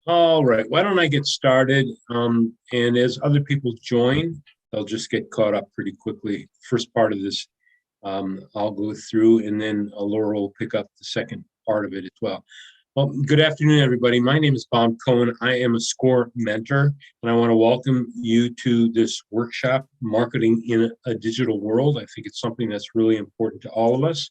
All right, why don't I get started? And as other people join, they'll just get caught up pretty quickly. First part of this, I'll go through, and then Laura will pick up the second part of it as well. Well, good afternoon, everybody. My name is Bob Cohen. I am a SCORE mentor, and I want to welcome you to this workshop, Marketing in a Digital World. I think it's something that's really important to all of us.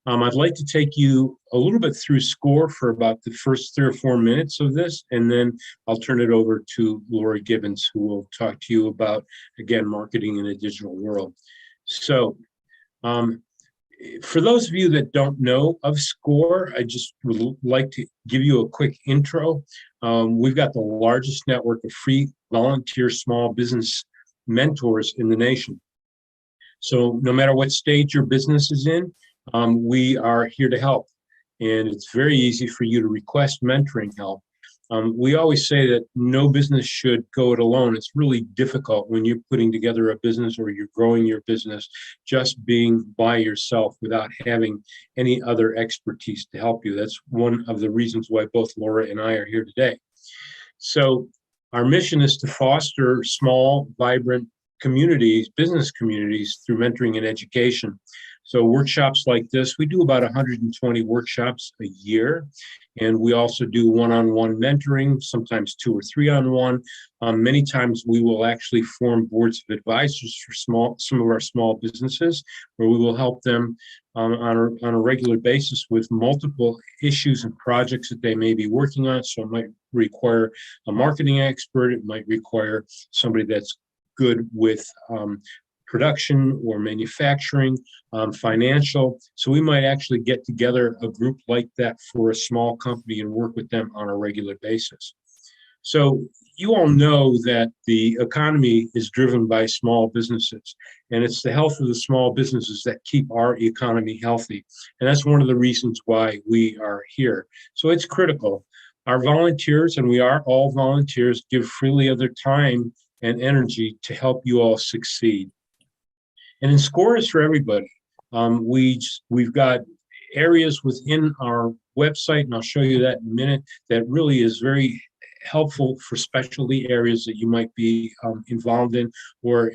I'd like to take you a little bit through SCORE for about the first 3 or 4 minutes of this, and then I'll turn it over to Laura Gibbons, who will talk to you about, again, marketing in a digital world. So, for those of you that don't know of SCORE, I just would like to give you a quick intro. We've got the largest network of free volunteer small business mentors in the nation. So no matter what stage your business is in, we are here to help. And it's very easy for you to request mentoring help. We always say that no business should go it alone. It's really difficult when you're putting together a business or you're growing your business, just being by yourself without having any other expertise to help you. That's one of the reasons why both Laura and I are here today. So our mission is to foster small, vibrant communities, business communities, through mentoring and education. So workshops like this, we do about 120 workshops a year. And we also do one-on-one mentoring, sometimes 2 or 3 on one. Many times we will actually form boards of advisors for some of our small businesses, where we will help them on a regular basis with multiple issues and projects that they may be working on. So it might require a marketing expert. It might require somebody that's good with production or manufacturing, financial. So we might actually get together a group like that for a small company and work with them on a regular basis. So you all know that the economy is driven by small businesses, and it's the health of the small businesses that keep our economy healthy. And that's one of the reasons why we are here. So it's critical. Our volunteers, and we are all volunteers, give freely of their time and energy to help you all succeed. And in SCORE is for everybody. We've got areas within our website, and I'll show you that in a minute, that really is very helpful for specialty areas that you might be involved in, or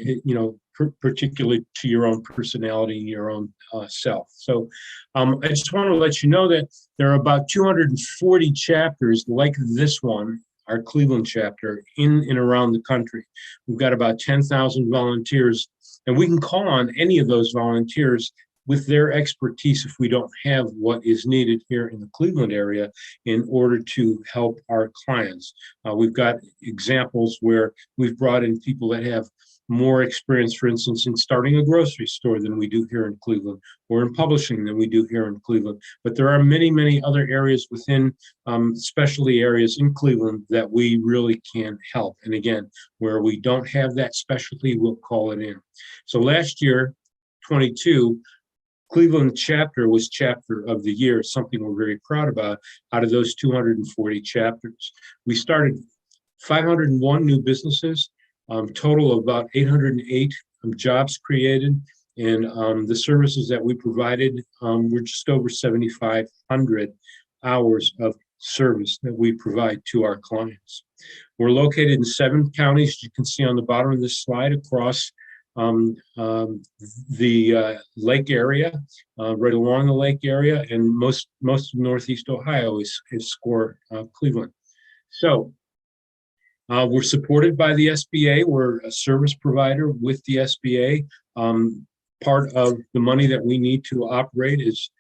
particularly to your own personality and your own self. So I just want to let you know that there are about 240 chapters like this one, our Cleveland chapter, in and around the country. We've got about 10,000 volunteers, and we can call on any of those volunteers with their expertise if we don't have what is needed here in the Cleveland area in order to help our clients. We've got examples where we've brought in people that have more experience, for instance, in starting a grocery store than we do here in Cleveland, or in publishing than we do here in Cleveland. But there are many, many other areas within specialty areas in Cleveland that we really can help. And again, where we don't have that specialty, we'll call it in. So last year, 22, Cleveland chapter was chapter of the year, something we're very proud about. Out of those 240 chapters, we started 501 new businesses, total of about 808 jobs created, and the services that we provided were just over 7,500 hours of service that we provide to our clients. We're located in 7 counties, you can see on the bottom of this slide, across the lake area, right along the lake area, and most of Northeast Ohio is SCORE Cleveland. So we're supported by the SBA. We're a service provider with the SBA. Part of the money that we need to operate is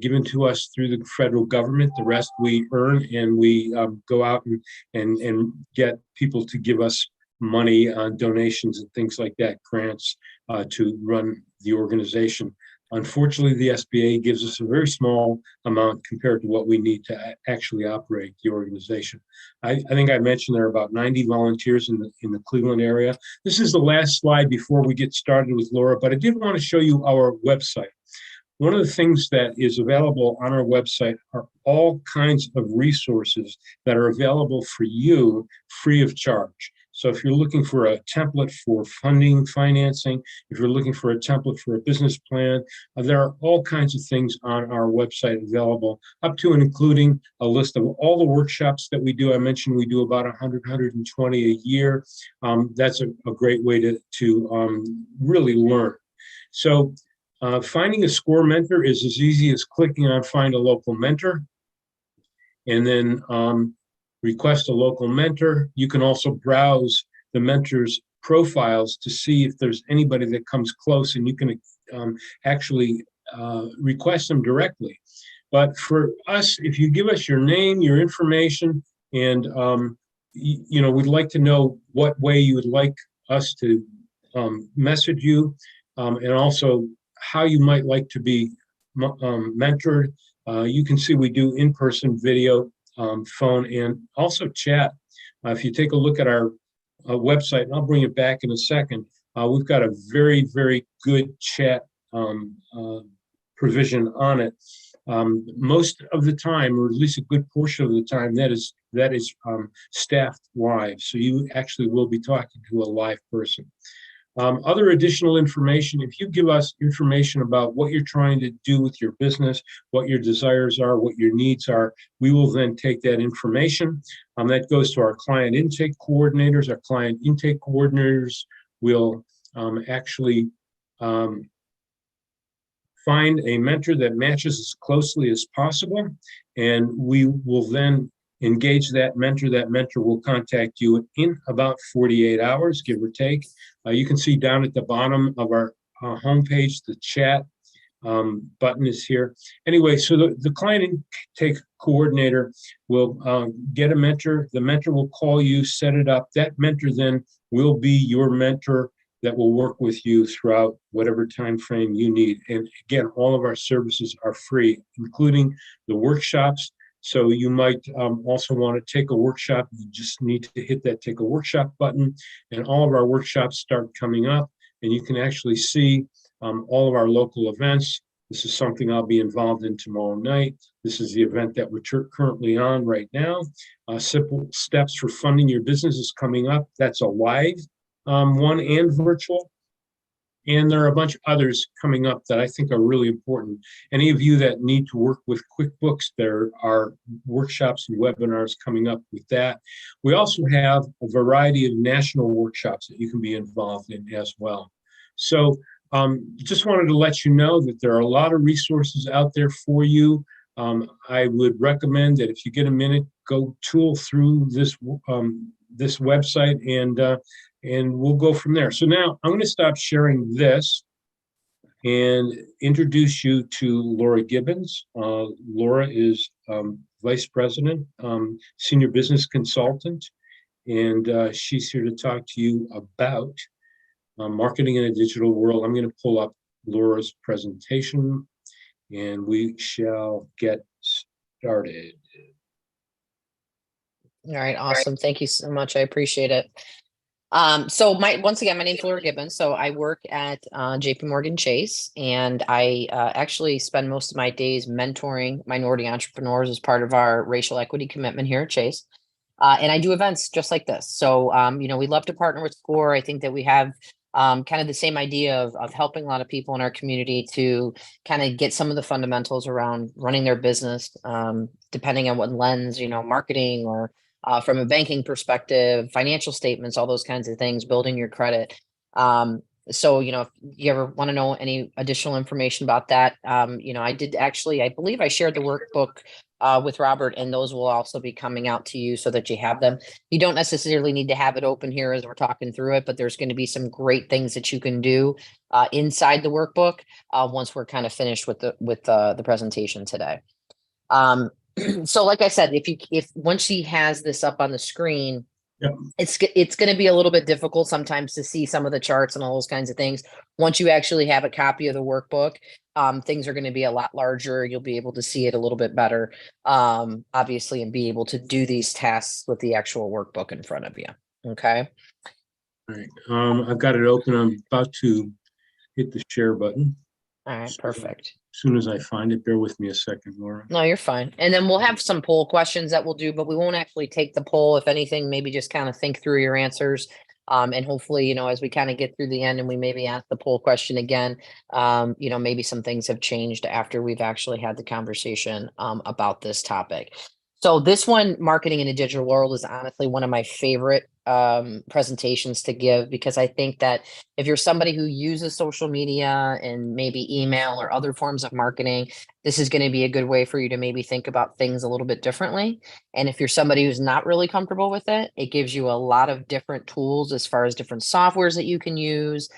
given to us through the federal government. The rest we earn, and we go out and get people to give us money on donations and things like that, grants to run the organization. Unfortunately, the SBA gives us a very small amount compared to what we need to actually operate the organization. I think I mentioned there are about 90 volunteers in the Cleveland area. This is the last slide before we get started with Laura, but I did want to show you our website. One of the things that is available on our website are all kinds of resources that are available for you free of charge. So if you're looking for a template for funding, financing, if you're looking for a template for a business plan, there are all kinds of things on our website available, up to and including a list of all the workshops that we do. I mentioned we do about 100, 120 a year. That's a great way to really learn. So finding a SCORE mentor is as easy as clicking on Find a Local Mentor, and then request a local mentor. You can also browse the mentors' profiles to see if there's anybody that comes close, and you can actually request them directly. But for us, if you give us your name, your information, and we'd like to know what way you would like us to message you, and also how you might like to be mentored. You can see we do in-person video, phone, and also chat. If you take a look at our website, and I'll bring it back in a second, we've got a very, very good chat provision on it. Most of the time, or at least a good portion of the time, that is staffed live. So you actually will be talking to a live person. Other additional information, if you give us information about what you're trying to do with your business, what your desires are, what your needs are, we will then take that information. That goes to our client intake coordinators. Our client intake coordinators will actually find a mentor that matches as closely as possible, and we will then engage that mentor. That mentor will contact you in about 48 hours, give or take. You can see down at the bottom of our homepage, the chat button is here. Anyway, so the client intake coordinator will get a mentor. The mentor will call you, set it up. That mentor then will be your mentor that will work with you throughout whatever time frame you need. And again, all of our services are free, including the workshops. So you might also want to take a workshop. You just need to hit that take a workshop button, and all of our workshops start coming up, and you can actually see all of our local events. This is something I'll be involved in tomorrow night. This is the event that we're currently on right now. Simple Steps for Funding Your Business is coming up. That's a live one and virtual. And there are a bunch of others coming up that I think are really important. Any of you that need to work with QuickBooks, there are workshops and webinars coming up with that. We also have a variety of national workshops that you can be involved in as well. So just wanted to let you know that there are a lot of resources out there for you. I would recommend that if you get a minute, go tool through this website, and we'll go from there. So now I'm going to stop sharing this and introduce you to Laura Gibbons. Laura is Vice President, Senior Business Consultant, and she's here to talk to you about marketing in a digital world. I'm going to pull up Laura's presentation, and we shall get started. All right, awesome. Thank you so much. I appreciate it. Once again, my name's Laura Gibbons. So I work at JP Morgan Chase, and I actually spend most of my days mentoring minority entrepreneurs as part of our racial equity commitment here at Chase. And I do events just like this. So, we love to partner with SCORE. I think that we have kind of the same idea of helping a lot of people in our community to kind of get some of the fundamentals around running their business, depending on what lens, marketing or from a banking perspective, financial statements, all those kinds of things, building your credit. So, if you ever want to know any additional information about that, I believe I shared the workbook with Robert, and those will also be coming out to you so that you have them. You don't necessarily need to have it open here as we're talking through it, but there's going to be some great things that you can do inside the workbook once we're kind of finished with the presentation today. So like I said, if once she has this up on the screen, Yep. It's going to be a little bit difficult sometimes to see some of the charts and all those kinds of things. Once you actually have a copy of the workbook, things are going to be a lot larger. You'll be able to see it a little bit better, obviously, and be able to do these tasks with the actual workbook in front of you. Okay. All right. I've got it open. I'm about to hit the share button. All right. Perfect. soon as I find it. Bear with me a second, Laura. No, you're fine. And then we'll have some poll questions that we'll do, but we won't actually take the poll. If anything, maybe just kind of think through your answers. And hopefully, as we kind of get through the end and we maybe ask the poll question again, maybe some things have changed after we've actually had the conversation about this topic. So this one, marketing in a digital world, is honestly one of my favorite presentations to give, because I think that if you're somebody who uses social media and maybe email or other forms of marketing, this is going to be a good way for you to maybe think about things a little bit differently. And if you're somebody who's not really comfortable with it, it gives you a lot of different tools as far as different softwares that you can use,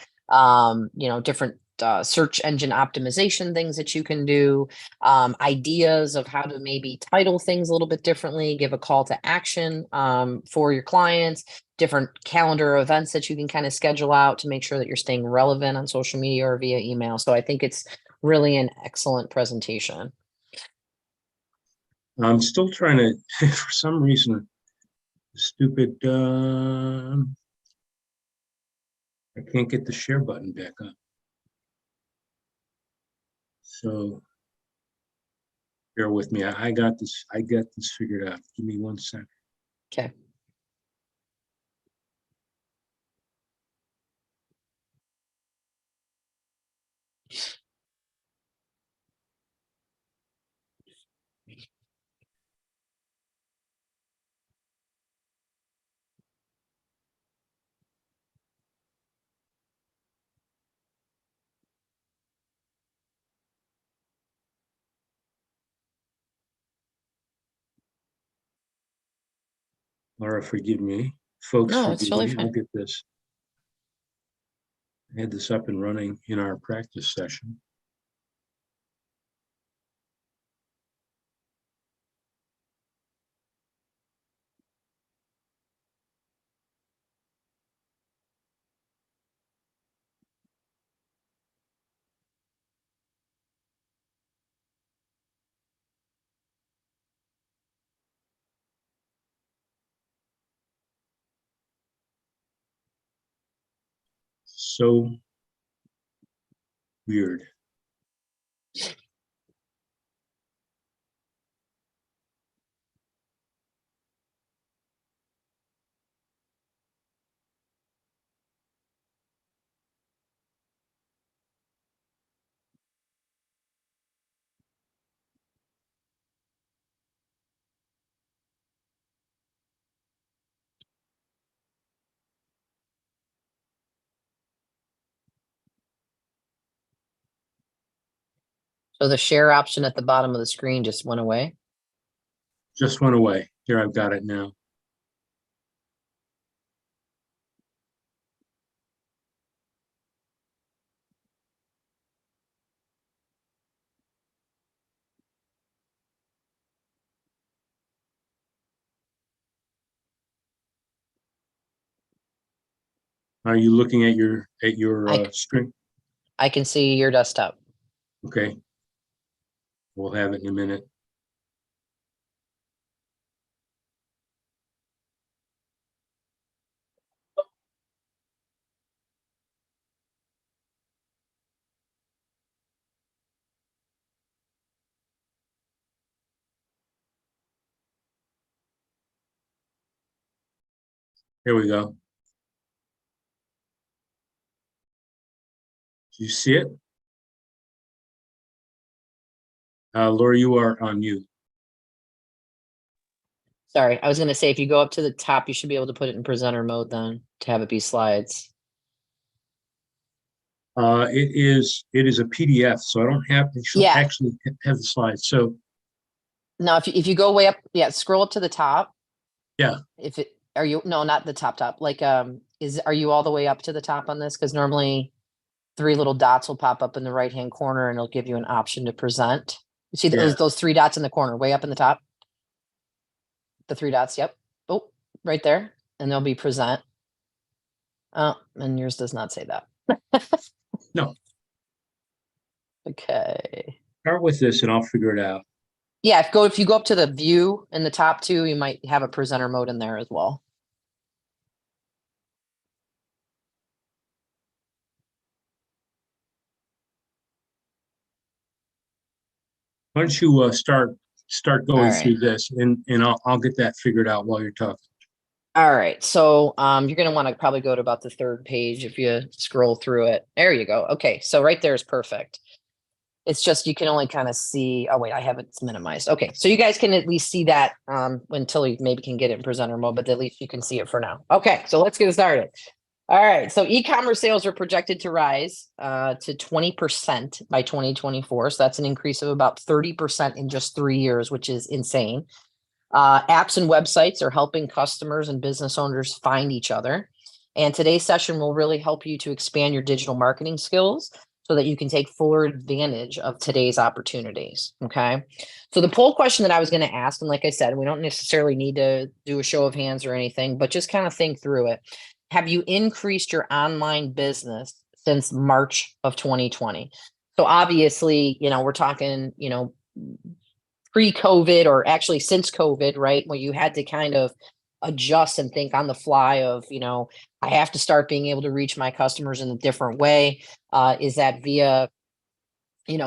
different search engine optimization things that you can do, ideas of how to maybe title things a little bit differently, give a call to action for your clients, different calendar events that you can kind of schedule out to make sure that you're staying relevant on social media or via email. So I think it's really an excellent presentation. I'm still trying to, for some reason, stupid, I can't get the share button back up. So bear with me. I got this. I got this figured out. Give me 1 second. Okay. Laura, forgive me. Folks, No, it's forgive totally me. I'll fine. get this. I had this up and running in our practice session. So weird. So the share option at the bottom of the screen just went away. Just went away. Here, I've got it now. Are you looking at your screen? I can see your desktop. Okay. We'll have it in a minute. Here we go. Do you see it? Laura, you are on mute. Sorry, I was going to say, if you go up to the top, you should be able to put it in presenter mode then to have it be slides. It is a PDF, so I don't have Yeah. actually have the slides. So Now, if you go way up, scroll up to the top. yeah, No, not the top, like, are you all the way up to the top on this? Because normally 3 little dots will pop up in the right-hand corner and it'll give you an option to present. You see yeah. those 3 dots in the corner, way up in the top? The 3 dots, yep. Oh, right there, and there'll be present. Oh, and yours does not say that. No, Okay. start with this and I'll figure it out. Yeah, if you go up to the view in the top 2, you might have a presenter mode in there as well. Why don't you start All going right. through this, and I'll get that figured out while you're talking. All right. So you're going to want to probably go to about the third page if you scroll through it. There you go. Okay. So right there is perfect. It's just you can only kind of see. Oh, wait, I have it minimized. Okay. So you guys can at least see that until you maybe can get it in presenter mode, but at least you can see it for now. Okay. So let's get started. All right. So e-commerce sales are projected to rise to 20% by 2024. So that's an increase of about 30% in just 3 years, which is insane. Apps and websites are helping customers and business owners find each other. And today's session will really help you to expand your digital marketing skills so that you can take fuller advantage of today's opportunities. Okay. So the poll question that I was going to ask, and like I said, we don't necessarily need to do a show of hands or anything, but just kind of think through it. Have you increased your online business since March of 2020? So obviously, we're talking, pre-COVID or actually since COVID, right? Where you had to kind of adjust and think on the fly of, I have to start being able to reach my customers in a different way. Is that via,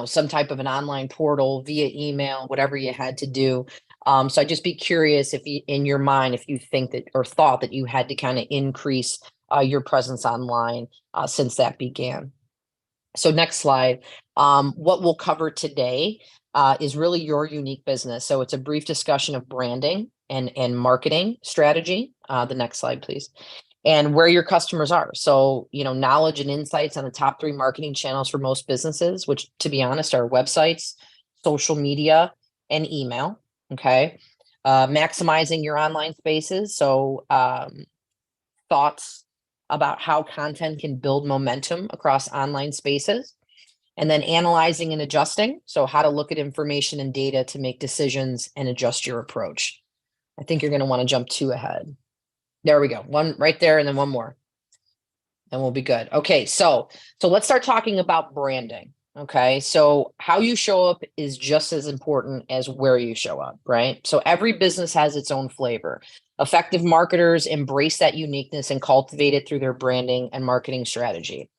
some type of an online portal, via email, whatever you had to do. So I'd just be curious if you, in your mind, if you think that or thought that you had to kind of increase your presence online since that began. So next slide. What we'll cover today is really your unique business. So it's a brief discussion of branding and marketing strategy. The next slide, please. And where your customers are. So, knowledge and insights on the top 3 marketing channels for most businesses, which to be honest are websites, social media, and email. Okay. Maximizing your online spaces. So thoughts about how content can build momentum across online spaces, and then analyzing and adjusting. So how to look at information and data to make decisions and adjust your approach. I think you're going to want to jump 2 ahead. There we go. One right there and then one more. And we'll be good. Okay, so let's start talking about branding. Okay, so how you show up is just as important as where you show up, right? So every business has its own flavor. Effective marketers embrace that uniqueness and cultivate it through their branding and marketing strategy.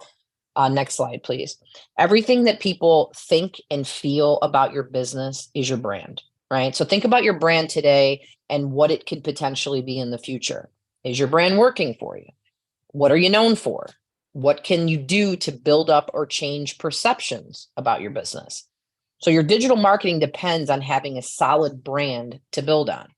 Next slide, please. Everything that people think and feel about your business is your brand, right? So think about your brand today and what it could potentially be in the future. Is your brand working for you? What are you known for? What can you do to build up or change perceptions about your business? So your digital marketing depends on having a solid brand to build on.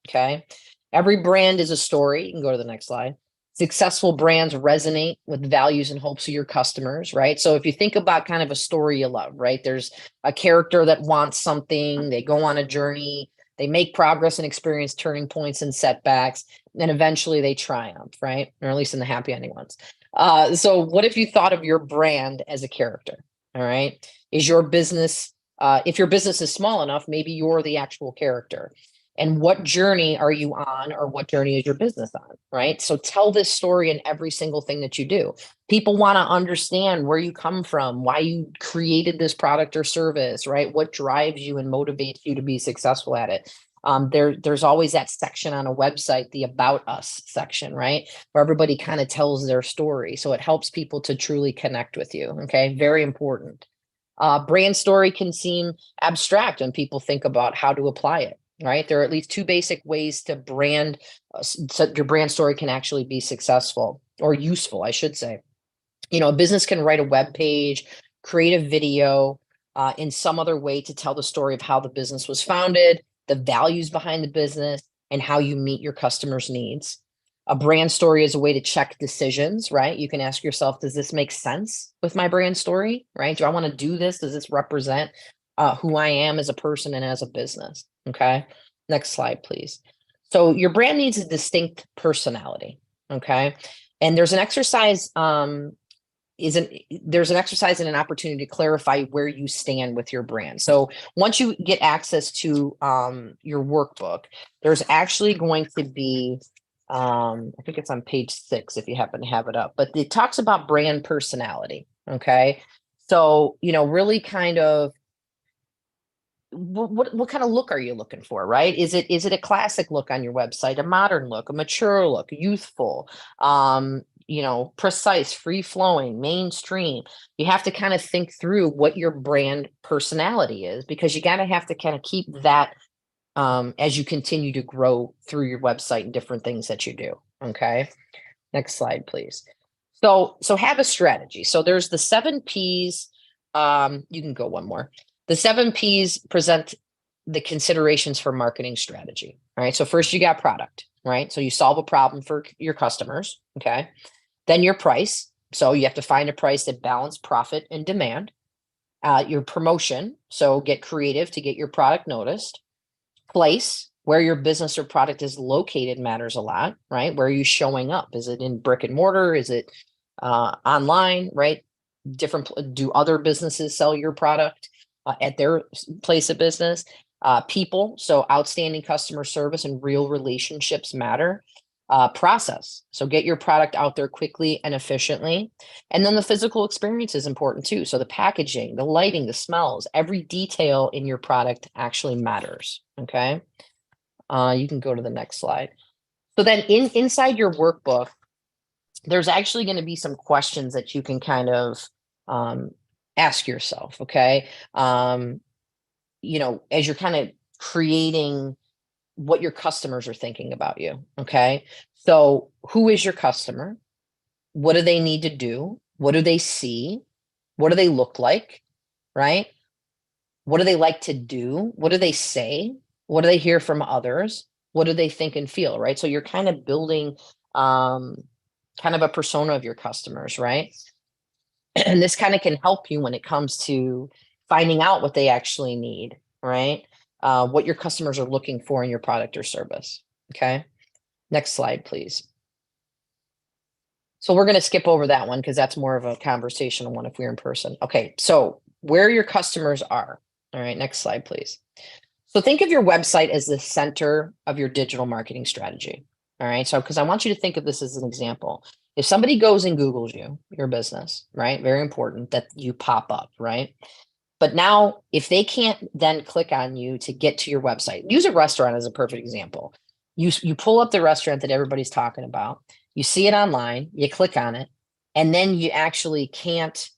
Okay. Every brand is a story. You can go to the next slide. Successful brands resonate with values and hopes of your customers, right? So if you think about kind of a story you love, right? There's a character that wants something, they go on a journey, they make progress and experience turning points and setbacks, and eventually they triumph, right? Or at least in the happy ending ones. So what if you thought of your brand as a character? All right. Is your business, if your business is small enough, maybe you're the actual character. And what journey are you on, or what journey is your business on, right? So tell this story in every single thing that you do. People want to understand where you come from, why you created this product or service, right? What drives you and motivates you to be successful at it. There's always that section on a website, the About Us section, right? Where everybody kind of tells their story. So it helps people to truly connect with you. Okay. Very important. Brand story can seem abstract when people think about how to apply it, right? There are at least 2 basic ways to brand, so your brand story can actually be successful or useful, I should say. A business can write a web page, create a video, in some other way to tell the story of how the business was founded, the values behind the business, and how you meet your customers' needs. A brand story is a way to check decisions, right? You can ask yourself, does this make sense with my brand story, right? Do I want to do this? Does this represent who I am as a person and as a business? Okay. Next slide, please. So your brand needs a distinct personality. Okay. And there's an exercise, there's an exercise and an opportunity to clarify where you stand with your brand. So once you get access to your workbook, there's actually going to be, I think it's on page 6 if you happen to have it up, but it talks about brand personality. Okay. So, really kind of what kind of look are you looking for, right? Is it a classic look on your website, a modern look, a mature look, youthful, precise, free flowing, mainstream. You have to kind of think through what your brand personality is, because you gotta have to kind of keep that as you continue to grow through your website and different things that you do. Okay. Next slide, please. So have a strategy. So there's the 7 Ps. You can go one more. The 7 Ps present the considerations for marketing strategy. All right. So first you got product, right? So you solve a problem for your customers. Okay. Then your price. So you have to find a price that balance profit and demand. Your promotion. So get creative to get your product noticed. Place, where your business or product is located, matters a lot, right? Where are you showing up? Is it in brick and mortar? Is it online, right? Do other businesses sell your product at their place of business? People, so outstanding customer service and real relationships matter. Process, so get your product out there quickly and efficiently. And then the physical experience is important too. So the packaging, the lighting, the smells, every detail in your product actually matters. Okay. You can go to the next slide. So then inside your workbook, there's actually going to be some questions that you can kind of ask yourself. Okay. As you're kind of creating what your customers are thinking about you. Okay. So who is your customer? What do they need to do? What do they see? What do they look like? Right? What do they like to do? What do they say? What do they hear from others? What do they think and feel? Right. So you're kind of building kind of a persona of your customers, right? And this kind of can help you when it comes to finding out what they actually need, right? What your customers are looking for in your product or service. Okay. Next slide, please. So we're going to skip over that one because that's more of a conversational one if we're in person. Okay. So where your customers are. All right. Next slide, please. So think of your website as the center of your digital marketing strategy. All right. So, because I want you to think of this as an example. If somebody goes and Googles you, your business, right? Very important that you pop up, right? But now, if they can't then click on you to get to your website, use a restaurant as a perfect example. You pull up the restaurant that everybody's talking about, you see it online, you click on it, and then you actually can't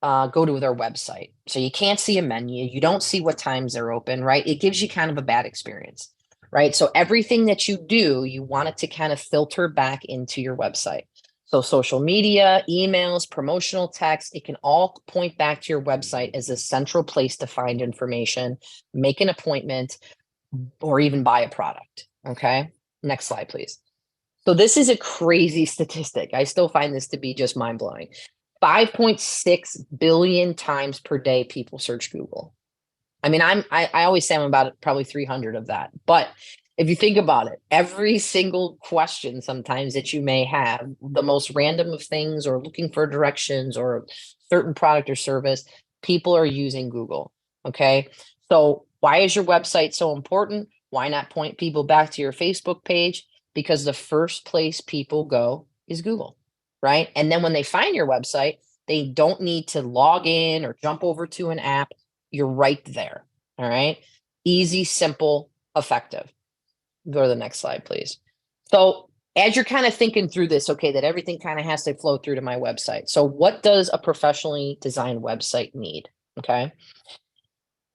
go to their website. So you can't see a menu, you don't see what times they're open, right? It gives you kind of a bad experience, right? So everything that you do, you want it to kind of filter back into your website. So social media, emails, promotional text, it can all point back to your website as a central place to find information, make an appointment, or even buy a product. Okay. Next slide, please. So this is a crazy statistic. I still find this to be just mind blowing. 5.6 billion times per day people search Google. I mean, I always say I'm about probably 300 of that. But if you think about it, every single question sometimes that you may have, the most random of things, or looking for directions or a certain product or service, people are using Google. Okay. So why is your website so important? Why not point people back to your Facebook page? Because the first place people go is Google, right? And then when they find your website, they don't need to log in or jump over to an app. You're right there. All right. Easy, simple, effective. Go to the next slide, please. So as you're kind of thinking through this, okay, that everything kind of has to flow through to my website. So what does a professionally designed website need? Okay.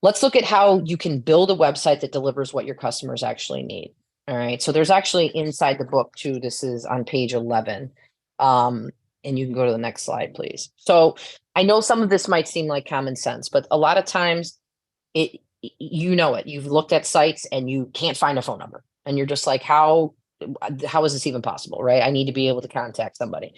Let's look at how you can build a website that delivers what your customers actually need. All right. So there's actually inside the book too. This is on page 11. And you can go to the next slide, please. So I know some of this might seem like common sense, but a lot of times you've looked at sites and you can't find a phone number and you're just like, how is this even possible? Right. I need to be able to contact somebody.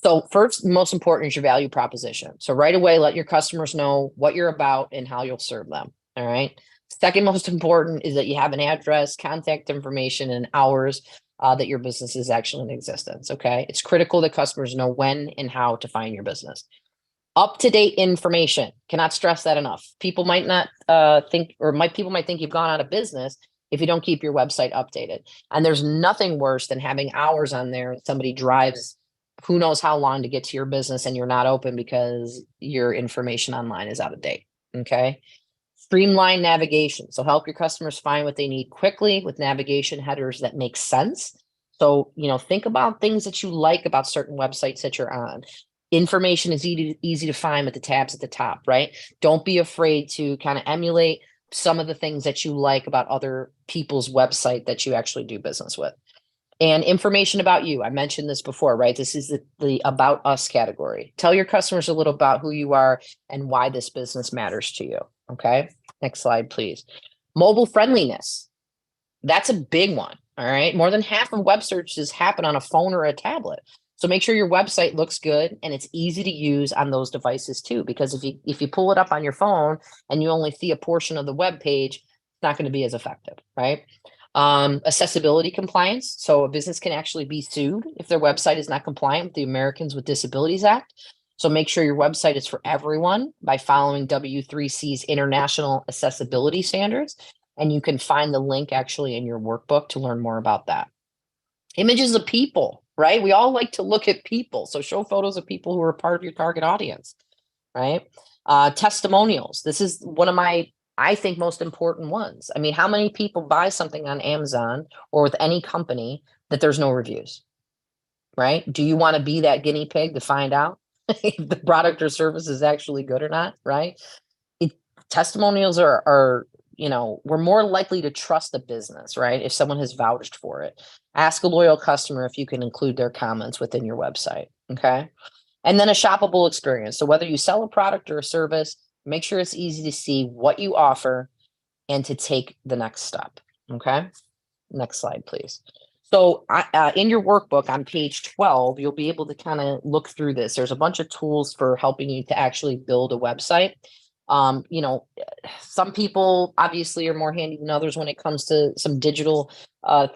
So first, most important is your value proposition. So right away, let your customers know what you're about and how you'll serve them. All right. Second most important is that you have an address, contact information, and hours that your business is actually in existence. Okay. It's critical that customers know when and how to find your business. Up-to-date information. Cannot stress that enough. People might not people might think you've gone out of business if you don't keep your website updated. And there's nothing worse than having hours on there and somebody drives who knows how long to get to your business and you're not open because your information online is out of date. Okay. Streamline navigation. So help your customers find what they need quickly with navigation headers that make sense. So, think about things that you like about certain websites that you're on. Information is easy to find with the tabs at the top, right? Don't be afraid to kind of emulate some of the things that you like about other people's website that you actually do business with. And information about you. I mentioned this before, right? This is the about us category. Tell your customers a little about who you are and why this business matters to you. Okay. Next slide, please. Mobile friendliness. That's a big one. All right. More than half of web searches happen on a phone or a tablet. So make sure your website looks good and it's easy to use on those devices too. Because if you pull it up on your phone and you only see a portion of the web page, it's not going to be as effective, right? Accessibility compliance. So a business can actually be sued if their website is not compliant with the Americans with Disabilities Act. So make sure your website is for everyone by following W3C's international accessibility standards. And you can find the link actually in your workbook to learn more about that. Images of people, right? We all like to look at people. So show photos of people who are part of your target audience, right? Testimonials. This is one of my, I think, most important ones. I mean, how many people buy something on Amazon or with any company that there's no reviews, right? Do you want to be that guinea pig to find out if the product or service is actually good or not, right? It, testimonials are, we're more likely to trust a business, right? If someone has vouched for it. Ask a loyal customer if you can include their comments within your website, okay? And then a shoppable experience. So whether you sell a product or a service, make sure it's easy to see what you offer and to take the next step. Okay. Next slide, please. So in your workbook on page 12, you'll be able to kind of look through this. There's a bunch of tools for helping you to actually build a website. Um, you know, some people obviously are more handy than others when it comes to some digital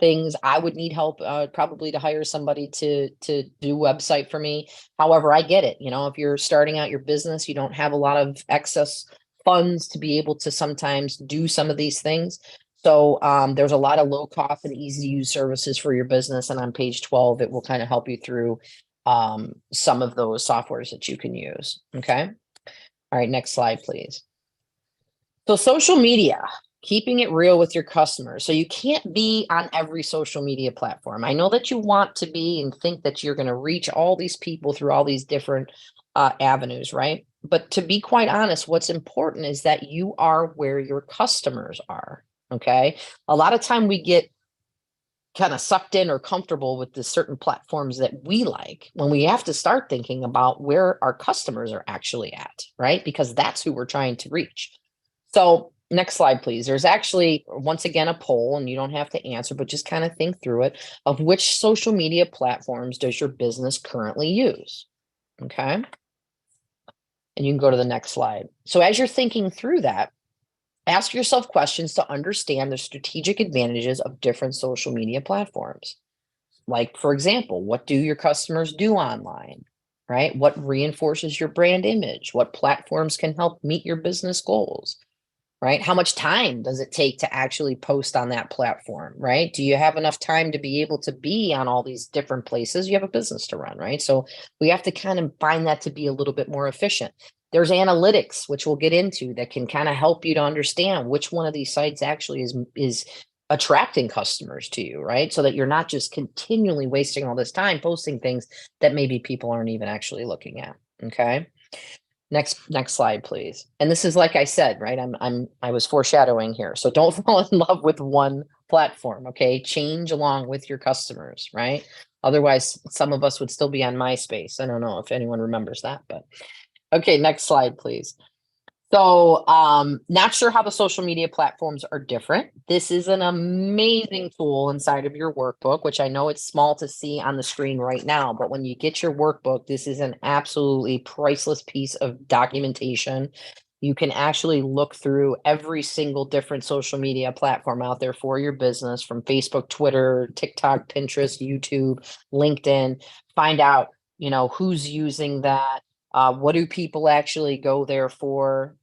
things. I would need help probably to hire somebody to do website for me. However, I get it. If you're starting out your business, you don't have a lot of excess funds to be able to sometimes do some of these things. So there's a lot of low cost and easy to use services for your business. And on page 12, it will kind of help you through some of those softwares that you can use. Okay. All right, next slide, please. So social media, keeping it real with your customers. So you can't be on every social media platform. I know that you want to be and think that you're going to reach all these people through all these different avenues, right? But to be quite honest, what's important is that you are where your customers are. Okay. A lot of time we get kind of sucked in or comfortable with the certain platforms that we like when we have to start thinking about where our customers are actually at, right? Because that's who we're trying to reach. So next slide, please. There's actually, once again, a poll, and you don't have to answer, but just kind of think through it, of which social media platforms does your business currently use? Okay. And you can go to the next slide. So as you're thinking through that, ask yourself questions to understand the strategic advantages of different social media platforms. Like, for example, what do your customers do online? Right? What reinforces your brand image? What platforms can help meet your business goals? Right? How much time does it take to actually post on that platform? Right? Do you have enough time to be able to be on all these different places? You have a business to run, right? So we have to kind of find that to be a little bit more efficient. There's analytics, which we'll get into, that can kind of help you to understand which one of these sites actually is attracting customers to you, right? So that you're not just continually wasting all this time posting things that maybe people aren't even actually looking at. Okay. Next slide, please. And this is, like I said, right? I was foreshadowing here. So don't fall in love with one platform. Okay. Change along with your customers, right? Otherwise, some of us would still be on MySpace. I don't know if anyone remembers that, but okay, next slide, please. So not sure how the social media platforms are different. This is an amazing tool inside of your workbook, which I know it's small to see on the screen right now, but when you get your workbook, this is an absolutely priceless piece of documentation. You can actually look through every single different social media platform out there for your business, from Facebook, Twitter, TikTok, Pinterest, YouTube, LinkedIn. Find out, who's using that. What do people actually go there for?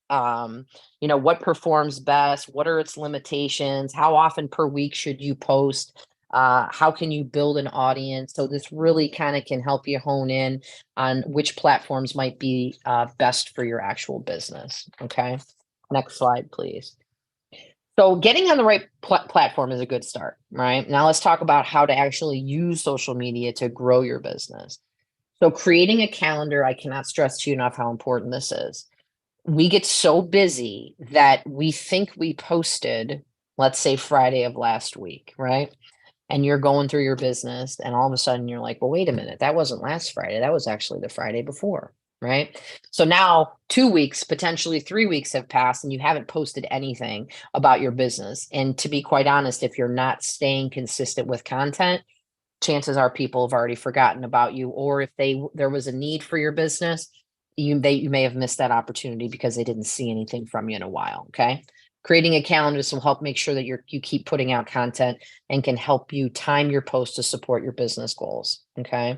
What performs best? What are its limitations? How often per week should you post? How can you build an audience? So this really kind of can help you hone in on which platforms might be best for your actual business. Okay. Next slide, please. So getting on the right platform is a good start, right? Now let's talk about how to actually use social media to grow your business. So creating a calendar, I cannot stress to you enough how important this is. We get so busy that we think we posted, let's say Friday of last week, right? And you're going through your business and all of a sudden you're like, well, wait a minute, that wasn't last Friday. That was actually the Friday before, right? So now 2 weeks, potentially 3 weeks have passed and you haven't posted anything about your business. And to be quite honest, if you're not staying consistent with content, chances are people have already forgotten about you, or if there was a need for your business, you may have missed that opportunity because they didn't see anything from you in a while. Okay. Creating a calendar will help make sure that you keep putting out content and can help you time your posts to support your business goals. Okay.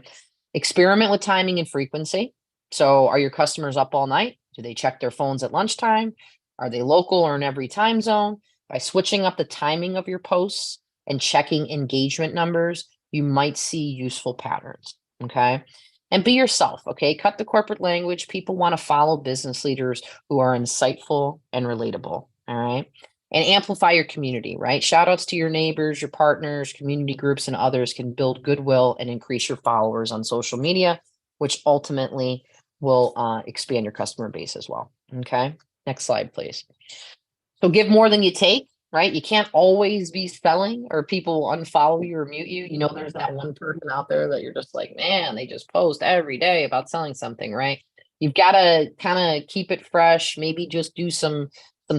Experiment with timing and frequency. So are your customers up all night? Do they check their phones at lunchtime? Are they local or in every time zone? By switching up the timing of your posts and checking engagement numbers, you might see useful patterns. Okay. And be yourself. Okay. Cut the corporate language. People want to follow business leaders who are insightful and relatable. All right. And amplify your community, right? Shout outs to your neighbors, your partners, community groups, and others can build goodwill and increase your followers on social media, which ultimately will expand your customer base as well. Okay. Next slide, please. So give more than you take, right? You can't always be selling or people will unfollow you or mute you. You know, there's that one person out there that you're just like, man, they just post every day about selling something, right? You've got to kind of keep it fresh, maybe just do some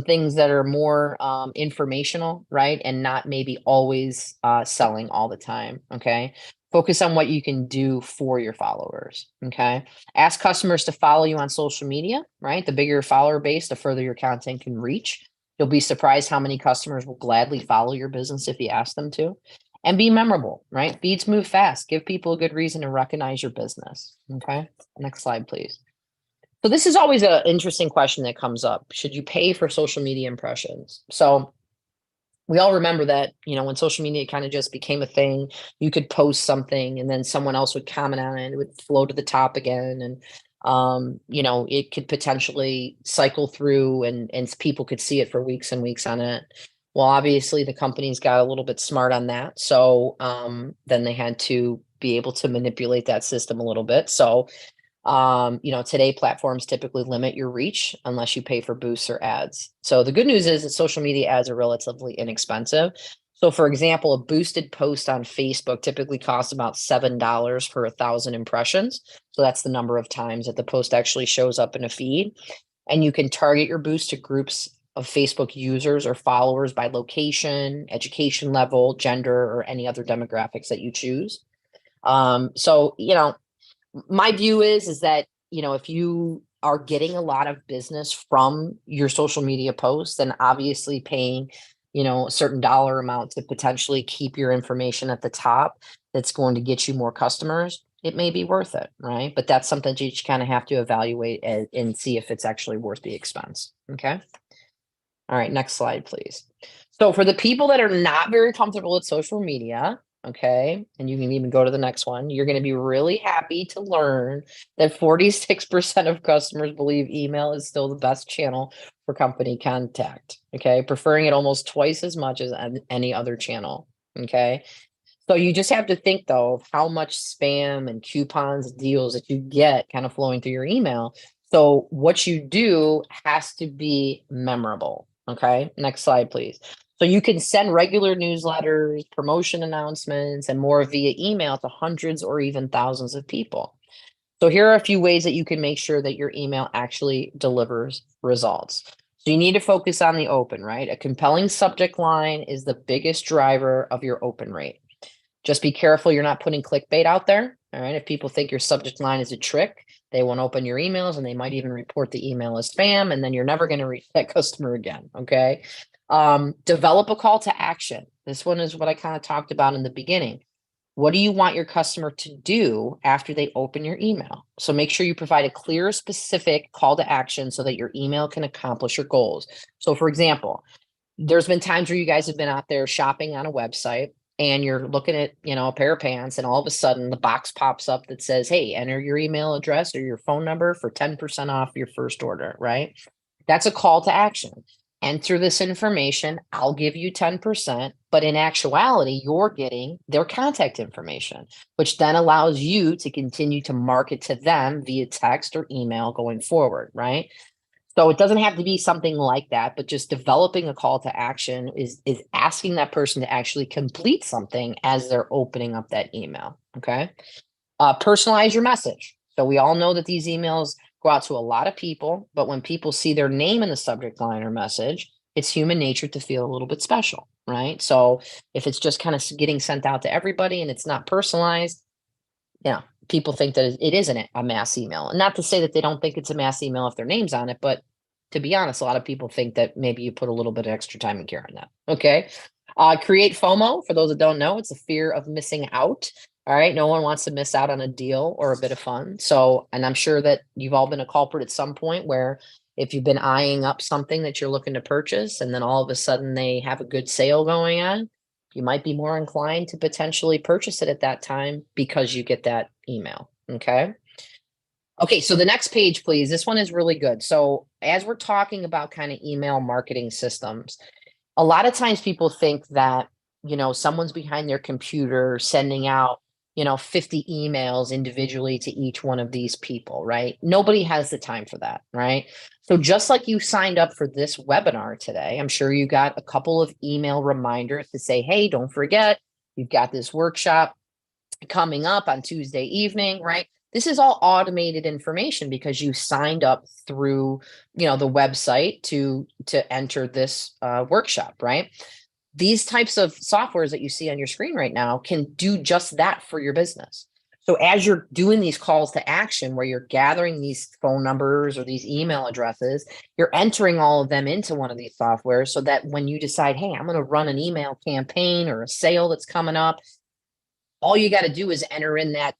things that are more informational, right? And not maybe always selling all the time. Okay. Focus on what you can do for your followers. Okay. Ask customers to follow you on social media, right? The bigger your follower base, the further your content can reach. You'll be surprised how many customers will gladly follow your business if you ask them to. And be memorable, right? Feeds move fast. Give people a good reason to recognize your business. Okay. Next slide, please. So this is always an interesting question that comes up. Should you pay for social media impressions? So we all remember that, when social media kind of just became a thing, you could post something and then someone else would comment on it and it would flow to the top again. And it could potentially cycle through and people could see it for weeks and weeks on it. Well, obviously the companies got a little bit smart on that. So then they had to be able to manipulate that system a little bit. So today platforms typically limit your reach unless you pay for boosts or ads. So the good news is that social media ads are relatively inexpensive. So for example, a boosted post on Facebook typically costs about $7 per 1,000 impressions. So that's the number of times that the post actually shows up in a feed. And you can target your boost to groups of Facebook users or followers by location, education level, gender, or any other demographics that you choose. My view is that, if you are getting a lot of business from your social media posts, then obviously paying, a certain dollar amount to potentially keep your information at the top, that's going to get you more customers, it may be worth it, right? But that's something that you kind of have to evaluate and see if it's actually worth the expense. Okay. All right, next slide, please. So for the people that are not very comfortable with social media, okay, and you can even go to the next one, you're going to be really happy to learn that 46% of customers believe email is still the best channel for company contact, okay, preferring it almost twice as much as any other channel, okay? So you just have to think though of how much spam and coupons, deals that you get kind of flowing through your email. So what you do has to be memorable. Okay. Next slide, please. So you can send regular newsletters, promotion announcements, and more via email to hundreds or even thousands of people. So here are a few ways that you can make sure that your email actually delivers results. So you need to focus on the open, right? A compelling subject line is the biggest driver of your open rate. Just be careful you're not putting clickbait out there. All right. If people think your subject line is a trick, they won't open your emails and they might even report the email as spam, and then you're never going to reach that customer again. Okay. Develop a call to action. This one is what I kind of talked about in the beginning. What do you want your customer to do after they open your email? So make sure you provide a clear, specific call to action so that your email can accomplish your goals. So for example, there's been times where you guys have been out there shopping on a website and you're looking at, a pair of pants and all of a sudden the box pops up that says, hey, enter your email address or your phone number for 10% off your first order, right? That's a call to action. enter this information. I'll give you 10%, but in actuality, you're getting their contact information, which then allows you to continue to market to them via text or email going forward, right? So it doesn't have to be something like that, but just developing a call to action is asking that person to actually complete something as they're opening up that email. Okay. Personalize your message. So we all know that these emails go out to a lot of people, but when people see their name in the subject line or message, it's human nature to feel a little bit special, right? So if it's just kind of getting sent out to everybody and it's not personalized, yeah, people think that it isn't a mass email. And not to say that they don't think it's a mass email if their name's on it, but to be honest, a lot of people think that maybe you put a little bit of extra time and care on that. Okay. Create FOMO. For those that don't know, it's a fear of missing out. All right. No one wants to miss out on a deal or a bit of fun. So, and I'm sure that you've all been a culprit at some point where if you've been eyeing up something that you're looking to purchase and then all of a sudden they have a good sale going on, you might be more inclined to potentially purchase it at that time because you get that email. Okay. Okay. So the next page, please. This one is really good. So as we're talking about kind of email marketing systems, a lot of times people think that, someone's behind their computer sending out, 50 emails individually to each one of these people, right? Nobody has the time for that, right? So just like you signed up for this webinar today, I'm sure you got a couple of email reminders to say, hey, don't forget, you've got this workshop coming up on Tuesday evening, right? This is all automated information because you signed up through, the website to enter this workshop, right? These types of softwares that you see on your screen right now can do just that for your business. So as you're doing these calls to action where you're gathering these phone numbers or these email addresses, you're entering all of them into one of these softwares so that when you decide, hey, I'm going to run an email campaign or a sale that's coming up, all you got to do is enter in that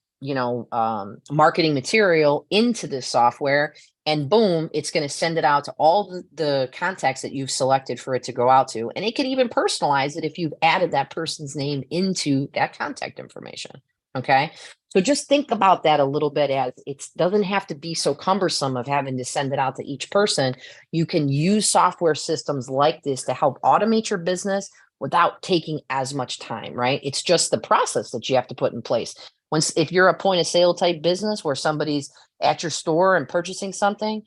marketing material into this software, and boom, it's going to send it out to all the contacts that you've selected for it to go out to, and it can even personalize it if you've added that person's name into that contact information. Okay, so just think about that a little bit, as it doesn't have to be so cumbersome of having to send it out to each person. You can use software systems like this to help automate your business without taking as much time, right? It's just the process that you have to put in place. If you're a point of sale type business where somebody's at your store and purchasing something,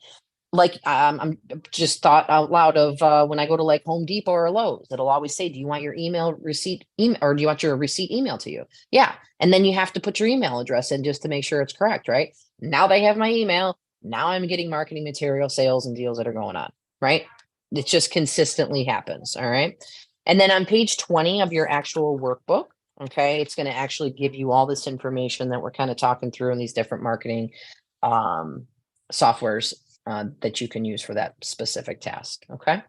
like I'm just thought out loud of when I go to like Home Depot or Lowe's, it'll always say, do you want your email receipt or do you want your receipt emailed to you? Yeah. And then you have to put your email address in just to make sure it's correct, right? Now they have my email. Now I'm getting marketing material, sales, and deals that are going on, right? It just consistently happens. All right. And then on page 20 of your actual workbook, okay, it's going to actually give you all this information that we're kind of talking through in these different marketing softwares that you can use for that specific task. Okay.